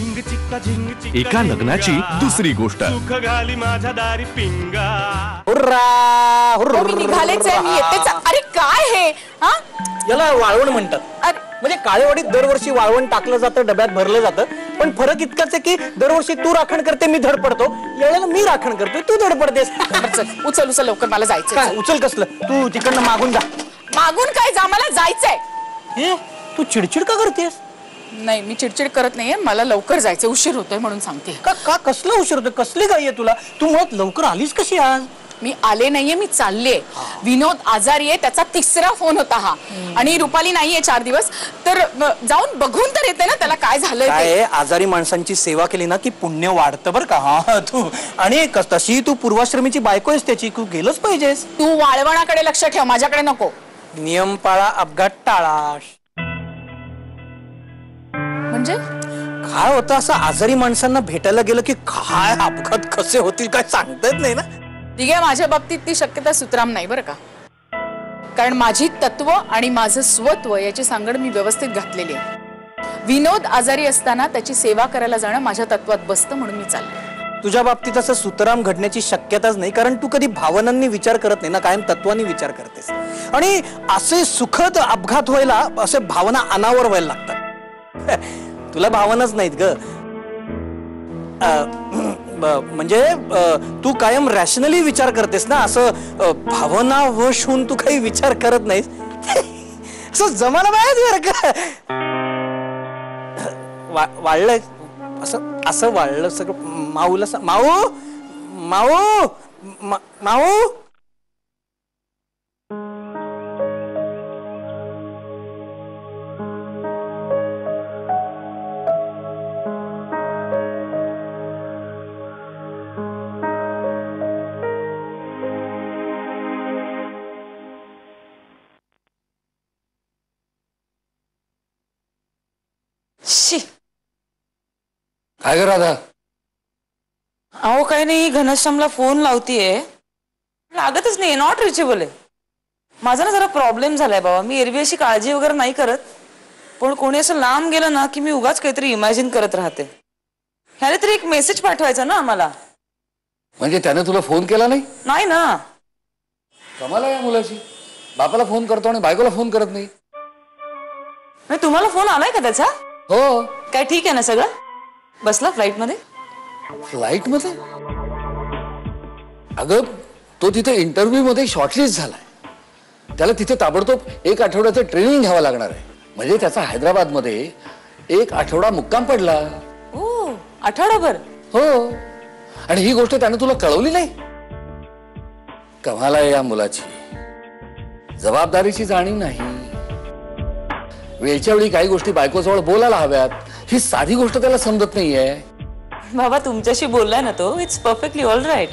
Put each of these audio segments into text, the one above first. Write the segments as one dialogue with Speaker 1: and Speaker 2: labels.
Speaker 1: एका लग्नाची दुसरी गोष्ट.
Speaker 2: निघालेच आहे, मी येतेच. अरे काय हे?
Speaker 3: याला वाळवण म्हणतात. म्हणजे काळेवाडीत दरवर्षी वाळवण टाकलं जातं, डब्यात भरलं जातं. पण फरक इतकाच आहे की दरवर्षी तू राखण करते, मी धडपडतो. यावेळेला मी राखण करतोय, तू धडपडतेस.
Speaker 2: उचल उचल लवकर, मला जायचंय.
Speaker 3: उचल कसलं? तू तिकडनं मागून जा.
Speaker 2: मागून काय जा, मला जायचंय.
Speaker 3: हे तू चिडचिड का करतेस?
Speaker 2: नाही, मी चिडचिड करत नाहीये, मला लवकर जायचंय, उशीर होतोय म्हणून सांगते.
Speaker 3: का कसला उशीर होतोय? कसली घाई आहे तुला? तू मुळात लवकर आलीस कशी आज?
Speaker 2: मी आले नाहीये, मी चालले. विनोद आजारी आहे, त्याचा तिसरा फोन होता हा. आणि रुपाली नाहीये 4 दिवस, तर जाऊन बघून तर येते ना त्याला काय झालंय.
Speaker 3: काय आजारी माणसांची सेवा केली ना की पुण्य वाढतं बरं का. हा तू आणि तशी तू पूर्वाश्रमीची बायको आहेस त्याची, तू गेलंच पाहिजेस.
Speaker 2: तू वाळवणाकडे लक्ष ठेव, माझ्याकडे नको.
Speaker 3: नियम पाळा, अपघात टाळा.
Speaker 2: म्हणजे
Speaker 3: काय होतं, असं आजारी माणसांना भेटायला गेलं की काय अपघात कसे होतील काय सांगता येत नाही ना.
Speaker 2: ठीक आहे, माझ्या बाबतीत ती शक्यता सुतराम नाही बरं का. कारण माझी तत्व आणि माझं स्वत्व याची सांगड मी व्यवस्थित घातलेली आहे. विनोद आजारी असताना त्याची सेवा करायला जाणं माझ्या तत्वात बसतं, म्हणून मी चालले.
Speaker 3: तुझ्या बाबतीत असं सुतराम घडण्याची शक्यताच नाही, कारण तू कधी भावनांनी विचार करत नाही ना, कायम तत्वानी विचार करतेस. आणि असे सुखद अपघात व्हायला असे भावना अनावर व्हायला लागतात. तुला भावनाच नाहीत ग. म्हणजे तू कायम रॅशनली विचार करतेस ना, असं भावनावश होऊन तू काही विचार करत नाहीस. असं जमाना बाहेर का वाढलंय असं असं वाढलं सगळं. माऊला माऊ माऊ माऊ
Speaker 4: काय कर राधा?
Speaker 5: अहो काही नाही, घनश्यामला फोन लावतीये, लागतच नाही, नॉट रिचेबल आहे. माझा ना जरा प्रॉब्लेम झालाय बाबा. मी एरवी अशी काळजी वगैरे नाही करत, पण कोणी असं लांब गेलं ना की मी उगाच काहीतरी इमॅजिन करत राहते. ह्याने तरी एक मेसेज पाठवायचा ना आम्हाला.
Speaker 4: म्हणजे त्याने तुला फोन केला नाही?
Speaker 5: नाही ना.
Speaker 4: कमाल आहे या मुलाची. बापाला फोन करतो आणि बायकोला फोन करत नाही.
Speaker 5: तुम्हाला फोन आलाय का त्याचा?
Speaker 4: हो.
Speaker 5: काय ठीक आहे ना सगळं? बसला फ्लाईट मध्ये?
Speaker 4: फ्लाईट मध्ये? अगं तो तिथे इंटरव्ह्यू मध्ये शॉर्टलिस्ट झालाय. त्याला तिथे ताबडतोब 1 आठवड्याचं ट्रेनिंग घ्यावं लागणार आहे. म्हणजे त्याचा हैदराबाद मध्ये 1 आठवडा मुक्काम पडला.
Speaker 5: ओ, आठवडाभर?
Speaker 4: हो. आणि ही गोष्ट त्याने तुला कळवली नाही? कमाल आहे या मुलाची. जबाबदारीची जाणीव नाही. वेळच्या वेळी काही गोष्टी बायकोजवळ बोलायला हव्यात, ही साधी गोष्ट त्याला समजत नाहीये.
Speaker 5: बाबा तुमच्याशी बोललाय ना तो, इट्स परफेक्टली ऑल राईट.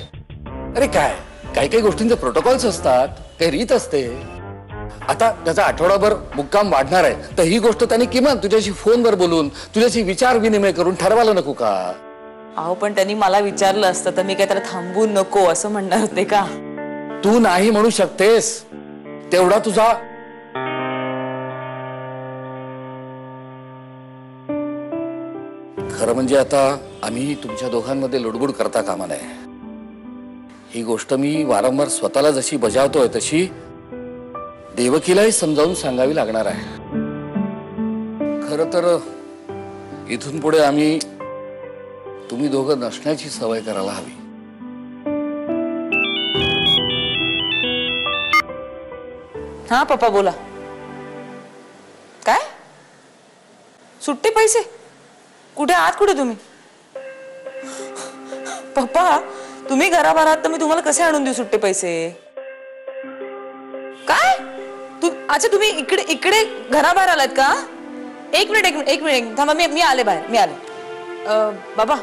Speaker 4: अरे काय काही काही गोष्टींचे प्रोटोकॉल्स असतात, काही रीत असते. आता त्याचा आठवडाभर मुक्काम वाढणार आहे, तर ही गोष्ट त्याने किमान तुझ्याशी फोनवर बोलून तुझ्याशी विचार विनिमय करून ठरवायला नको का?
Speaker 5: अहो पण त्यांनी मला विचारलं असतं तर मी काय त्याला थांबवून नको असं म्हणणार होते का?
Speaker 4: तू नाही म्हणू शकतेस, तेवढा तुझा. खरं म्हणजे आता आम्ही तुमच्या दोघांमध्ये लुडबुड करता कामा नये. ही गोष्ट मी वारंवार स्वतःला जशी बजावतोय तशी देवकीलाही समजावून सांगावी लागणार आहे. खरं तर इथून पुढे आम्ही तुम्ही दोघं नसण्याची सवय करायला हवी.
Speaker 5: हा पप्पा बोला. काय सुट्टे पैसे? कुठे आहात? कुठे तुम्ही? पप्पा तुम्ही घराबाहेर आहात तर मी तुम्हाला कसे आणून देऊ सुट्टे पैसे? काय अच्छा तुम्ही इकडे इकडे घराबाहेर आलात का? एक मिनिट थांबा, मी आले बाहेर, मी आले. बाबा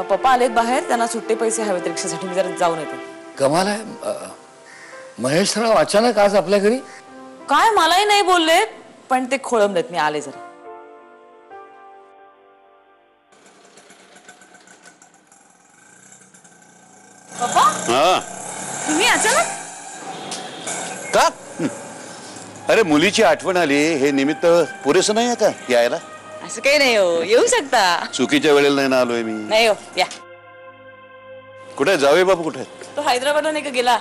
Speaker 5: पप्पा आलेत बाहेर, त्यांना सुट्टे पैसे हवेत रिक्षासाठी, मी जरा जाऊन येते.
Speaker 4: कमाल आहे. महेशराव अचानक आज आपल्या घरी?
Speaker 5: काय मलाही नाही बोलले, पण ते खोळंबलेत. मी आले जरा. पप्पा तुम्ही अचानक
Speaker 6: का? अरे मुलीची आठवण आली, हे निमित्त पुरेसं नाही आहे का यायला?
Speaker 5: असं काही नाही हो, येऊ शकता.
Speaker 1: चुकीच्या वेळेला नाही ना आलोय मी.
Speaker 5: नाही हो, या.
Speaker 1: कुठे जावे बाबू कुठे आहेत?
Speaker 5: तो हैदराबादला नाही का गेला?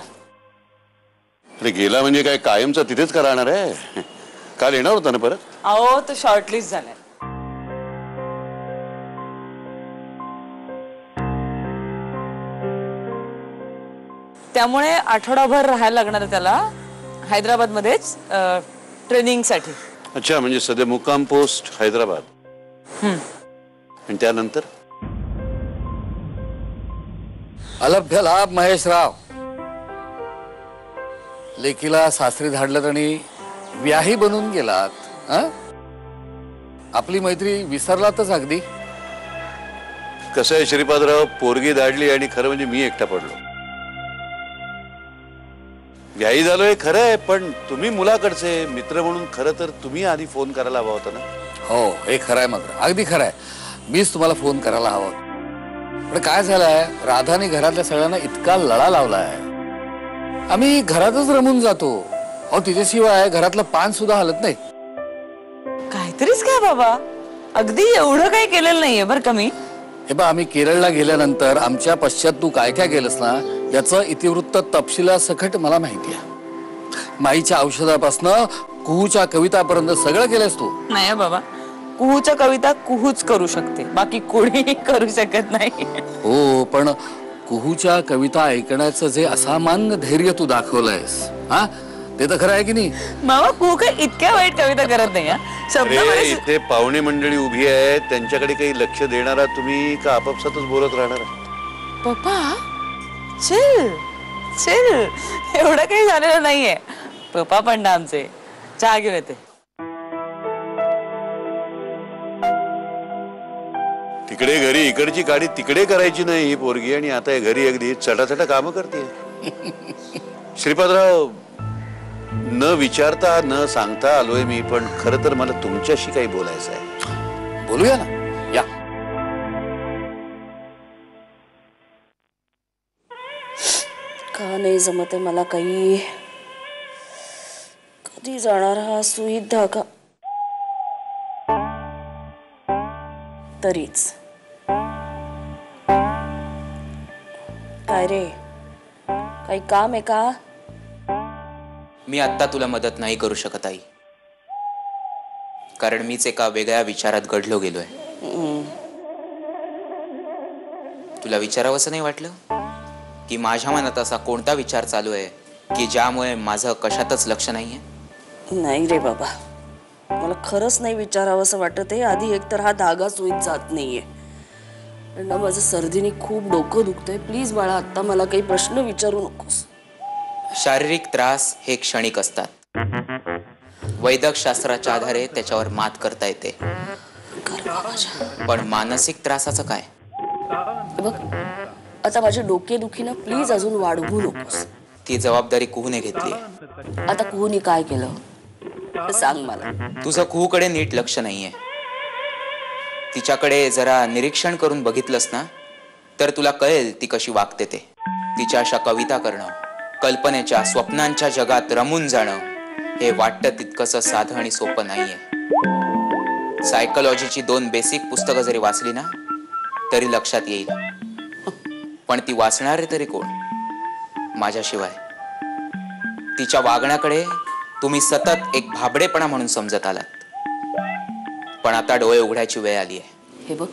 Speaker 1: अरे गेला म्हणजे काय कायमचा तिथेच का राहणार आहे? काल येणार होता ना परत?
Speaker 5: अहो तो शॉर्टलिस्ट झालाय. त्यामुळे आठवडाभर राहायला लागणार आहे त्याला हैदराबाद मध्येच ट्रेनिंग साठी.
Speaker 1: अच्छा, म्हणजे सध्या मुक्काम पोस्ट हैदराबाद. आणि त्यानंतर
Speaker 4: अलभ्य लाभ महेशराव. लेकीला सासरी धाडलं आणि व्याही बनून गेलात. हं? आपली मैत्री विसरलातच अगदी.
Speaker 1: कसं आहे श्रीपादराव, पोरगी धाडली आणि खरं म्हणजे मी एकटा पडलो. व्याही झालोय खरं आहे, पण तुम्ही मुलाकडचे मित्र म्हणून खरं तर तुम्ही आधी फोन करायला हवा होता ना.
Speaker 4: हो, हे खरं आहे मात्र, अगदी खरं आहे. मीच तुम्हाला फोन करायला हवा होता. पण काय झालंय, राधाने घरातल्या सगळ्यांना इतका लळा लावलाय. आम्ही घरातच रमून जातो. अहो तिच्याशिवाय घरातलं पान सुद्धा हलत नाही.
Speaker 5: काहीतरीच काय बाबा, अगदी एवढं काही केलेलं नाहीये बरं का मी.
Speaker 4: हे बा, आम्ही केरळला गेल्यानंतर आमच्या पश्चात तू काय काय केलंस ना, याचं इतिवृत्त तपशिलासकट मला माहिती आहे. माईच्या औषधापासनं कुहूच्या कवितापर्यंत सगळं केलंस तू.
Speaker 5: नाही बाबा, कुहूच्या कविता कुहूच करू शकते, बाकी कोणी करू शकत नाही.
Speaker 4: हो, पण कुहूच्या कविता ऐकण्याचं जे असामान्य धैर्य तू दाखवलंयस, हा, ते तर खरं आहे की नाही?
Speaker 5: मामा, कुहू काय इतक्या वाईट कविता करत नाही. शब्द
Speaker 1: अरे
Speaker 5: बरेच-
Speaker 1: इथे पाहुणे मंडळी उभी आहेत, त्यांच्याकडे काही लक्ष देणारा तुम्ही का आपापसातच बोलत राहणार?
Speaker 5: पप्पा चिल चिल, एवढं काही झालेलं नाहीये. पप्पा पण ना आमचे, चहा घेऊन येते.
Speaker 1: तिकडे घरी इकडची गाडी तिकडे करायची नाही ही पोरगी, आणि आता हे घरी अगदी चटाचटा कामं करते. श्रीपादराव, न विचारता न सांगता आलोय मी, पण खरं तर मला तुमच्याशी काही बोलायचं आहे.
Speaker 4: बोलूया ना, या.
Speaker 6: का नाही जमत आहे मला काही. कधी जाणार हा सुई धागा? तरीच काय रे, काही काम आहे का?
Speaker 7: मी आत्ता तुला मदत नाही करू शकत आई, कारण मीच एका वेगळ्या विचारात गढलो गेलोय. तुला विचारावंसं नाही वाटलं की माझ्या मनात असा कोणता विचार चालू आहे की ज्यामुळे माझं कशातच लक्ष नाहीये?
Speaker 6: नाही रे बाबा, मला खरंच नाही विचारावंसं वाटत आहे. आधी एकतर हा धागा सुईत जात नाहीये, ना माझं सर्दीने खूप डोकं दुखतंय. प्लीज बाळा, आता मला काही प्रश्न विचारू नकोस.
Speaker 7: शारीरिक त्रास हे क्षणिक असतात. वैद्यक शास्त्राच्या आधारे त्याच्यावर मात करता येते.
Speaker 6: कर बाबा.
Speaker 7: पण मानसिक त्रासाचं काय?
Speaker 6: बघ, आता माझी डोकेदुखी ना प्लीज अजून वाढवू नकोस.
Speaker 7: ती जबाबदारी कुहूने घेतली.
Speaker 6: आता कुणी काय केलं ते सांग मला.
Speaker 7: तुझं कुहूकडे नीट लक्ष नाहीये. तिच्याकडे जरा निरीक्षण करून बघितलंस ना, तर तुला कळेल ती कशी वागते ते. तिच्या अशा कविता करणं, कल्पनेच्या स्वप्नांच्या जगात रमून जाणं, हे वाटतं तितकंसं साधं आणि सोपं नाहीये. सायकोलॉजीची 2 बेसिक पुस्तकं जरी वाचली ना तरी लक्षात येईल. पण ती वाचणारे तरी कोण माझ्याशिवाय? तिच्या वागण्याकडे तुम्ही सतत एक भाबडेपणा म्हणून समजत आलात. पण आता डोळे उघडायची वेळ आली आहे.
Speaker 6: हे बघ,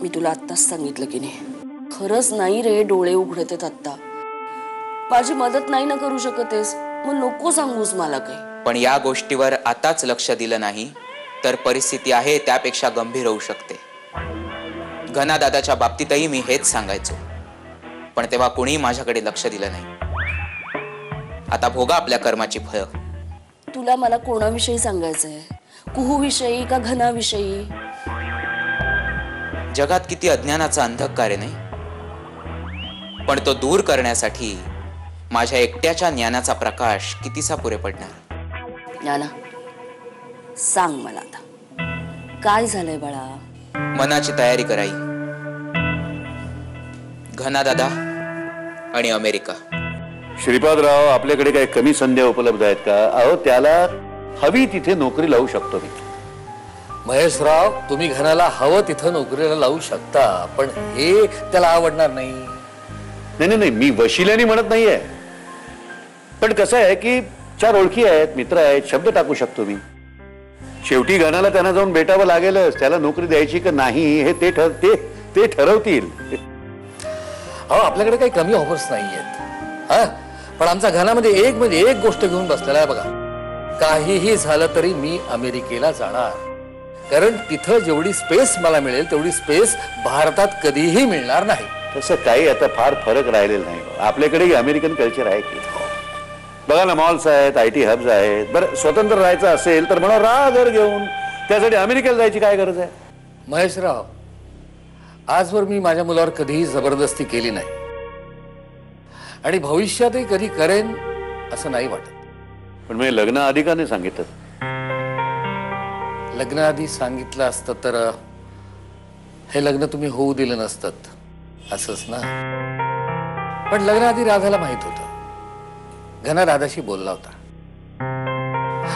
Speaker 6: मी तुला आत्ताच सांगितलं की नाही, खरंच नाही रे डोळे उघडत आहेत आत्ता. माझी मदत नाही ना करू शकतेस, मग नको सांगूस मला काही.
Speaker 7: पण या गोष्टीवर आताच लक्ष दिलं नाही तर परिस्थिती आहे त्यापेक्षा गंभीर होऊ शकते. घना दादाच्या बाबतीतही मी हेच सांगायचो, पण तेव्हा कोणी माझ्याकडे लक्ष दिलं नाही. आता भोगा आपल्या कर्माची फळं.
Speaker 6: तुला मला कोणाविषयी सांगायचंय? कुहूविषयी का घनाविषयी?
Speaker 7: जगात किती अज्ञानाचा अंधकार आहे नाही, पण तो दूर करण्यासाठी माझ्या एकट्याच्या ज्ञानाचा प्रकाश कितीसा पुरे पडणार?
Speaker 6: ज्ञाना, सांग मला आता काय झालंय बाळा?
Speaker 7: मनाची तयारी कराई. घना दादा आणि अमेरिका.
Speaker 1: श्रीपादराव, आपल्याकडे काही कमी संध्या उपलब्ध आहेत का? अहो, त्याला हवी तिथे नोकरी लावू शकतो मी.
Speaker 4: महेशराव, तुम्ही घनाला हवं तिथं नोकरीला लावू शकता, पण हे त्याला आवडणार नाही.
Speaker 1: नाही नाही, मी वशिल्याने म्हणत नाहीये, पण कसं आहे की 4 ओळखी आहेत, मित्र आहेत, शब्द टाकू शकतो मी. शेवटी घनाला त्यांना जाऊन भेटावं लागेलच. त्याला नोकरी द्यायची का नाही हे ते ठरवतील.
Speaker 4: अहो, आपल्याकडे काही कमी ऑफर्स नाहीयेत, हा, पण आमच्या घनामध्ये एक म्हणजे एक गोष्ट घेऊन बसलेला आहे बघा. काहीही झालं तरी मी अमेरिकेला जाणार, कारण तिथं जेवढी स्पेस मला मिळेल तेवढी स्पेस भारतात कधीही मिळणार नाही.
Speaker 1: तसं काही आता फार फरक राहिलेला नाही. आपल्याकडेही अमेरिकन कल्चर आहे की. बघा ना, मॉल्स आहेत, IT हब्स आहेत. बरं, स्वतंत्र राहायचं असेल तर म्हणा राहा घर घेऊन. त्यासाठी अमेरिकेला जायची काय गरज आहे?
Speaker 4: महेशराव, आजवर मी माझ्या मुलावर कधीही जबरदस्ती केली नाही आणि भविष्यातही कधी करेन असं नाही वाटत.
Speaker 1: पण मी लग्न आधी का नाही सांगितलं?
Speaker 4: लग्नाआधी सांगितलं असतं तर हे लग्न तुम्ही होऊ दिलं नसतं, असंच ना. पण लग्नाआधी राधाला माहित होतं, घना राधाशी बोलला होता.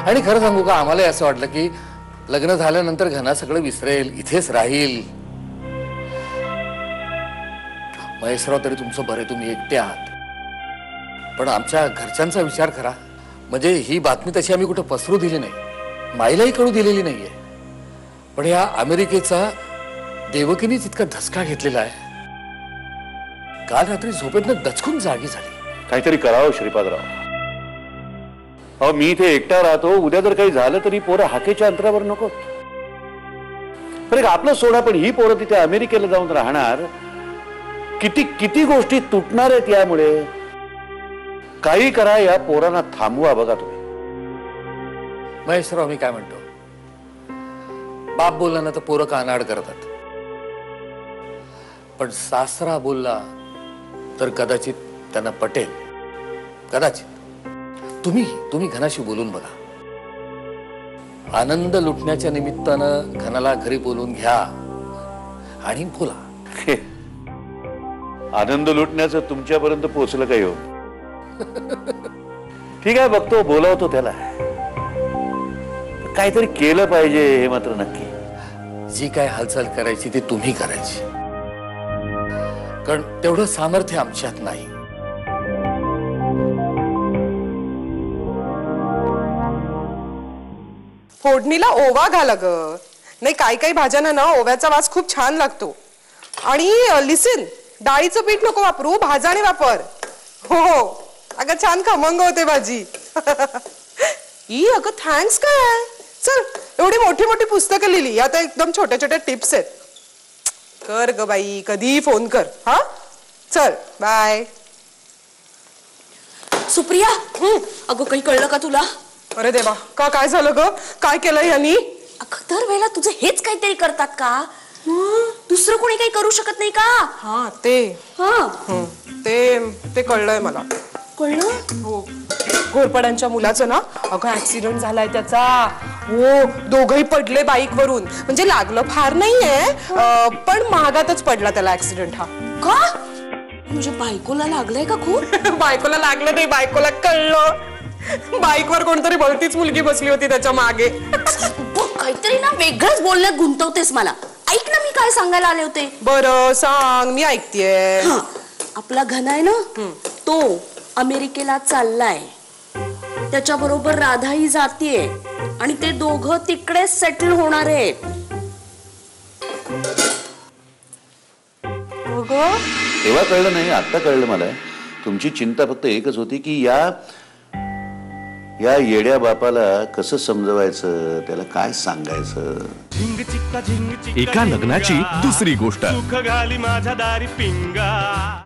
Speaker 4: आणि खरं सांगू का, आम्हाला असं वाटलं की लग्न झाल्यानंतर घना सगळं विसरेल, इथेच राहील. महेशराव, तरी तुमचं बरे, तुम्ही एकटे आहात, पण आमच्या घरच्यांचा विचार करा. म्हणजे ही बातमी तशी आम्ही कुठं पसरू दिली नाही, माईलाही कळू दिलेली नाहीये. पण या अमेरिकेचा देवकीनेच इतका धसका घेतलेला आहे, काल रात्री झोपेतनं दचकून जागी झाली.
Speaker 1: काहीतरी करावं श्रीपादराव. अहो, मी इथे एकटा राहतो, उद्या जर काही झालं तरी पोरं हाकेच्या अंतरावर नको. बरं, आपलं सोडा, पण ही पोरं तिथे अमेरिकेला जाऊन राहणार. किती किती गोष्टी तुटणार आहेत यामुळे. काही करा, या पोरांना थांबवा. बघा तुम्ही.
Speaker 4: महेशराव, मी काय म्हणतो, बाप बोलला ना तर पोरं कानाड करतात, पण सासरा बोलला तर कदाचित त्यांना पटेल. कदाचित. तुम्ही घनाशी बोलून बघा. आनंद लुटण्याच्या निमित्तानं घनाला घरी बोलून घ्या आणि बोला.
Speaker 1: आनंद लुटण्याचं तुमच्यापर्यंत पोहोचलं काही हो? ठीक आहे, बघतो, बोलावतो त्याला. काहीतरी केलं पाहिजे, हे मात्र नक्की.
Speaker 4: जी काय हालचाल करायची ती तुम्ही करायची, कारण तेवढं सामर्थ्य आमच्यात नाही.
Speaker 8: फोडणीला ओवा घाला ग. नाही, काही भाज्यांना ना ओव्याचा वास खूप छान लागतो. आणि लिसन, डाळीचं पीठ नको वापरू, भाजाणे वापर. हो, अगं छान खमंग होते भाजी. ई अगं, थँक्स. काय चल, एवढी मोठी मोठी पुस्तकं लिहिली, आता एकदम छोट्या छोट्या टिप्स आहेत. कर ग बाई, कधीही फोन कर. हा, चल, बाय.
Speaker 6: सुप्रिया, अगं काही कळलं का तुला?
Speaker 8: अरे देवा, काय झालं ग? काय केलं यांनी?
Speaker 6: अगं, दरवेळेला तुझं हेच काहीतरी करतात का? दुसरं कोणी काही करू शकत नाही का?
Speaker 8: हा, ते कळलंय मला.
Speaker 6: कळलं?
Speaker 8: हो, घोरपड्यांच्या मुलाचं ना, अगं ऍक्सिडेंट झालाय त्याचा. हो, दोघही पडले बाईक वरून. म्हणजे लागलं फार नाहीये, पण महागातच पडला त्याला ऍक्सिडेंट हा.
Speaker 6: का? म्हणजे बायकोला लागलंय का खूप?
Speaker 8: बायकोला लागलं नाही, बायकोला कळलं. बाईकवर कोणतरी भलतीच मुलगी बसली होती त्याच्या मागे.
Speaker 6: काहीतरी ना वेगळंच बोलण्यात गुंतवतेस मला. ऐक ना, मी काय सांगायला आले होते.
Speaker 8: बरं सांग, मी ऐकतेय.
Speaker 6: आपला घना आहे ना, तो अमेरिकेला चाललाय. त्याच्या बरोबर राधाही जातीये आणि ते दोघं तिकडेच सेटल होणार आहेत.
Speaker 1: तेव्हा कळलं नाही, आता कळलं मला. तुमची चिंता फक्त एकच होती की या येड्या बापाला कसं समजवायचं, त्याला काय सांगायचं.
Speaker 9: एका लग्नाची दुसरी गोष्ट. सुख घाली माझ्या दारी पिंगा.